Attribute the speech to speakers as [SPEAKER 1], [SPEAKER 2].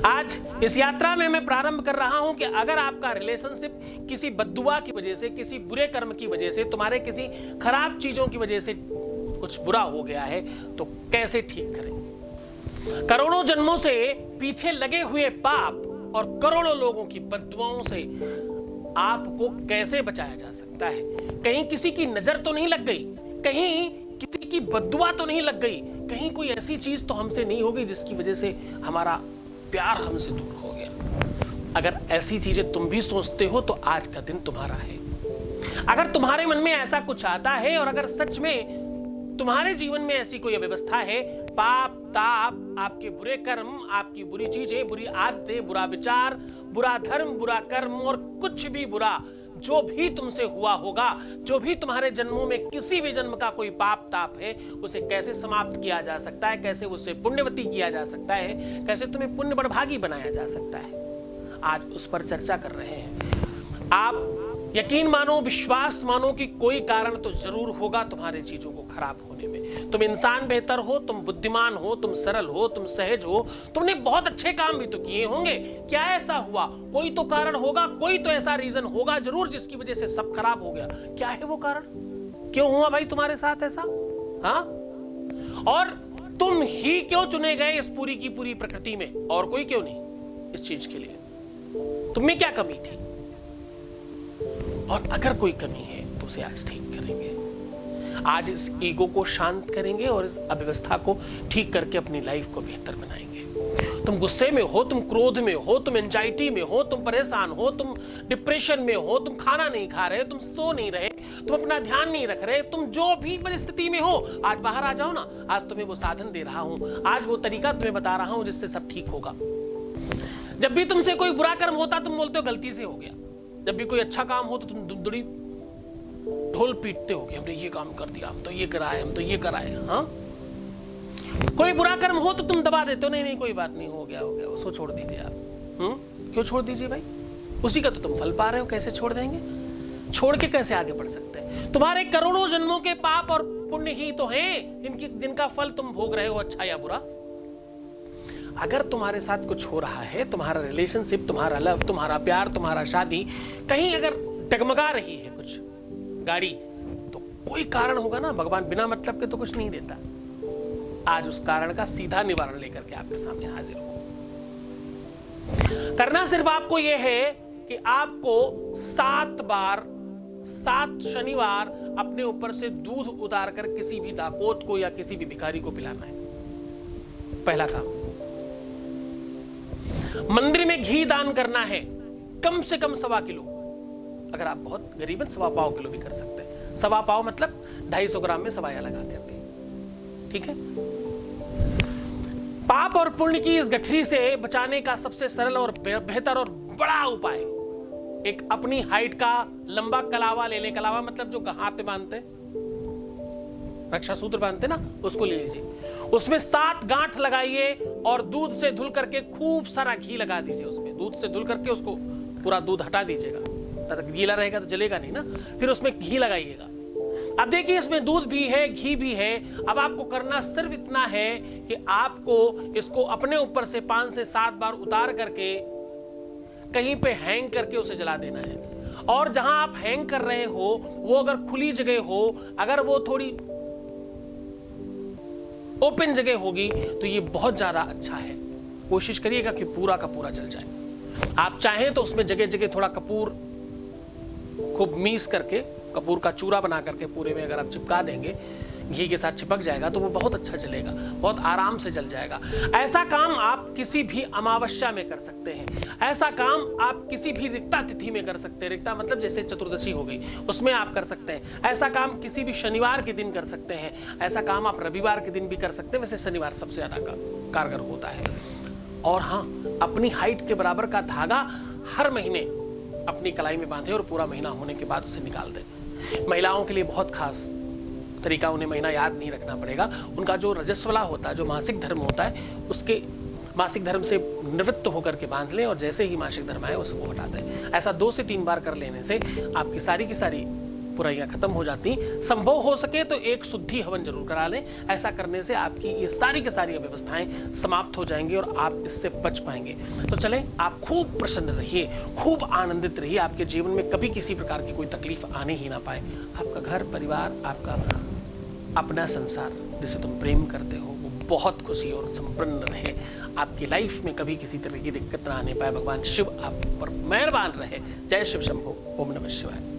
[SPEAKER 1] आज इस यात्रा में मैं प्रारंभ कर रहा हूं कि अगर आपका रिलेशनशिप किसी बद्दुआ की वजह से, किसी बुरे कर्म की वजह से, तुम्हारे किसी खराब चीजों की वजह से कुछ बुरा हो गया है तो कैसे ठीक करें। करोड़ों जन्मों से पीछे लगे हुए पाप और करोड़ों लोगों की बद्दुआओं से आपको कैसे बचाया जा सकता है। कहीं किसी की नजर तो नहीं लग गई, कहीं किसी की बद्दुआ तो नहीं लग गई, कहीं कोई ऐसी चीज तो हमसे नहीं होगी जिसकी वजह से हमारा प्यार हमसे दूर हो गया। अगर ऐसी चीजें तुम भी सोचते हो तो आज का दिन तुम्हारा है। अगर तुम्हारे मन में ऐसा कुछ आता है और अगर सच में तुम्हारे जीवन में ऐसी कोई अव्यवस्था है, पाप ताप, आपके बुरे कर्म, आपकी बुरी चीजें, बुरी आदतें, बुरा विचार, बुरा धर्म, बुरा कर्म और कुछ भी बुरा जो भी तुमसे हुआ होगा, जो भी तुम्हारे जन्मों में किसी भी जन्म का कोई पाप ताप है, उसे कैसे समाप्त किया जा सकता है, कैसे उसे पुण्यवती किया जा सकता है, कैसे तुम्हें पुण्य बड़भागी बनाया जा सकता है, आज उस पर चर्चा कर रहे हैं। आप यकीन मानो, विश्वास मानो कि कोई कारण तो जरूर होगा तुम्हारे चीजों को खराब होने में। तुम इंसान बेहतर हो, तुम बुद्धिमान हो, तुम सरल हो, तुम सहज हो, तुमने बहुत अच्छे काम भी तो किए होंगे। क्या ऐसा हुआ? कोई तो कारण होगा, कोई तो ऐसा रीजन होगा जरूर जिसकी वजह से सब खराब हो गया। क्या है वो कारण? क्यों हुआ भाई तुम्हारे साथ ऐसा? हाँ, और तुम ही क्यों चुने गए इस पूरी की पूरी प्रकृति में, और कोई क्यों नहीं इस चीज के लिए? तुम में क्या कमी थी? और अगर कोई कमी है तो उसे आज ठीक करेंगे। आज इस ईगो को शांत करेंगे और इस अव्यवस्था को ठीक करके अपनी लाइफ को बेहतर बनाएंगे। तुम गुस्से में हो, तुम क्रोध में हो, तुम एंजाइटी में हो, तुम परेशान हो, तुम डिप्रेशन में हो, तुम खाना नहीं खा रहे, तुम सो नहीं रहे, तुम अपना ध्यान नहीं रख रहे, तुम जो भी परिस्थिति में हो, आज बाहर आ जाओ ना। आज तुम्हें वो साधन दे रहा हूं, आज वो तरीका तुम्हें बता रहा हूं जिससे सब ठीक होगा। जब भी तुमसे कोई बुरा कर्म होता तुम बोलते हो गलती से हो गया। जब भी कोई अच्छा काम हो तो तुम दुड़ी ढोल पीटते हो कि हमने ये काम कर दिया, हम तो ये कराए, हम तो ये कराए। हाँ, कोई बुरा कर्म हो तो तुम दबा देते हो, नहीं नहीं कोई बात नहीं, हो गया उसको छोड़ दीजिए आप। क्यों छोड़ दीजिए भाई? उसी का तो तुम फल पा रहे हो, कैसे छोड़ देंगे? छोड़ के कैसे आगे बढ़ सकते हैं? तुम्हारे करोड़ों जन्मों के पाप और पुण्य ही तो हैं जिनका फल तुम भोग रहे हो, अच्छा या बुरा। अगर तुम्हारे साथ कुछ हो रहा है, तुम्हारा रिलेशनशिप, तुम्हारा लव, तुम्हारा प्यार, तुम्हारा शादी कहीं अगर डगमगा रही है कुछ गाड़ी, तो कोई कारण होगा ना। भगवान बिना मतलब के तो कुछ नहीं देता। आज उस कारण का सीधा निवारण लेकर के आपके सामने हाजिर हूं। करना सिर्फ आपको यह है कि आपको 7 बार 7 शनिवार अपने ऊपर से दूध उतार कर किसी भी डाकोत को या किसी भी भिखारी को पिलाना है। पहला काम। मंदिर में घी दान करना है, कम से कम 1.25 किलो। अगर आप बहुत गरीब हैं 1.25 किलो भी कर सकते हैं। 1.25 मतलब 250 ग्राम में सवाया लगा करके, ठीक है। पाप और पुण्य की इस गठरी से बचाने का सबसे सरल और बेहतर और बड़ा उपाय, एक अपनी हाइट का लंबा कलावा ले ले। कलावा मतलब जो हाथ पे बांधते, रक्षा सूत्र बांधते ना, उसको ले लीजिए। उसमें 7 गांठ लगाइए और दूध से धुल करके खूब सारा घी लगा दीजिए। उसमें दूध से धुल करके उसको पूरा दूध हटा दीजिएगा, तब गीला रहेगा तो जलेगा नहीं ना। फिर उसमें घी लगाइएगा। अब देखिए इसमें दूध भी है, घी भी है। अब आपको करना सिर्फ इतना है कि आपको इसको अपने ऊपर से 5 से 7 बार उतार करके कहीं पे हैंग करके उसे जला देना है। और जहां आप हैंग कर रहे हो वो अगर खुली जगह हो, अगर वो थोड़ी ओपन जगह होगी तो ये बहुत ज्यादा अच्छा है। कोशिश करिएगा कि पूरा का पूरा जल जाए। आप चाहें तो उसमें जगह जगह थोड़ा कपूर खूब मीस करके, कपूर का चूरा बना करके पूरे में अगर आप चिपका देंगे, घी के साथ चिपक जाएगा तो वो बहुत अच्छा जलेगा, बहुत आराम से जल जाएगा। ऐसा काम आप किसी भी अमावस्या में कर सकते हैं। ऐसा काम आप किसी भी रिक्ता तिथि में कर सकते हैं। रिक्ता मतलब जैसे चतुर्दशी हो गई, उसमें आप कर सकते हैं। ऐसा काम किसी भी शनिवार के दिन कर सकते हैं। ऐसा काम आप रविवार के दिन भी कर सकते हैं। वैसे शनिवार सबसे ज्यादा कारगर होता है। और हाँ, अपनी हाइट के बराबर का धागा हर महीने अपनी कलाई में बांधे और पूरा महीना होने के बाद उसे निकाल दें। महिलाओं के लिए बहुत खास तरीका, उन्हें महीना याद नहीं रखना पड़ेगा। उनका जो रजस्वला होता है, जो मासिक धर्म होता है, उसके मासिक धर्म से निवृत्त होकर के बांध लें और जैसे ही मासिक धर्म आए उसको हटा दें। ऐसा 2 से 3 बार कर लेने से आपकी सारी की सारी बुराइयां खत्म हो जाती। संभव हो सके तो एक शुद्धि हवन जरूर करा लें। ऐसा करने से आपकी ये सारी की सारी अव्यवस्थाएं समाप्त हो जाएंगी और आप इससे बच पाएंगे। तो चलें, आप खूब प्रसन्न रहिए, खूब आनंदित रहिए, आपके जीवन में कभी किसी प्रकार की कोई तकलीफ आने ही ना पाए। आपका घर परिवार, आपका अपना संसार जिसे तुम प्रेम करते हो, वो बहुत खुशी और संपन्न रहे। आपकी लाइफ में कभी किसी तरह की दिक्कत ना आने पाए। भगवान शिव आप पर मेहरबान रहे। जय शिव शंभो। ओम नमः शिवाय।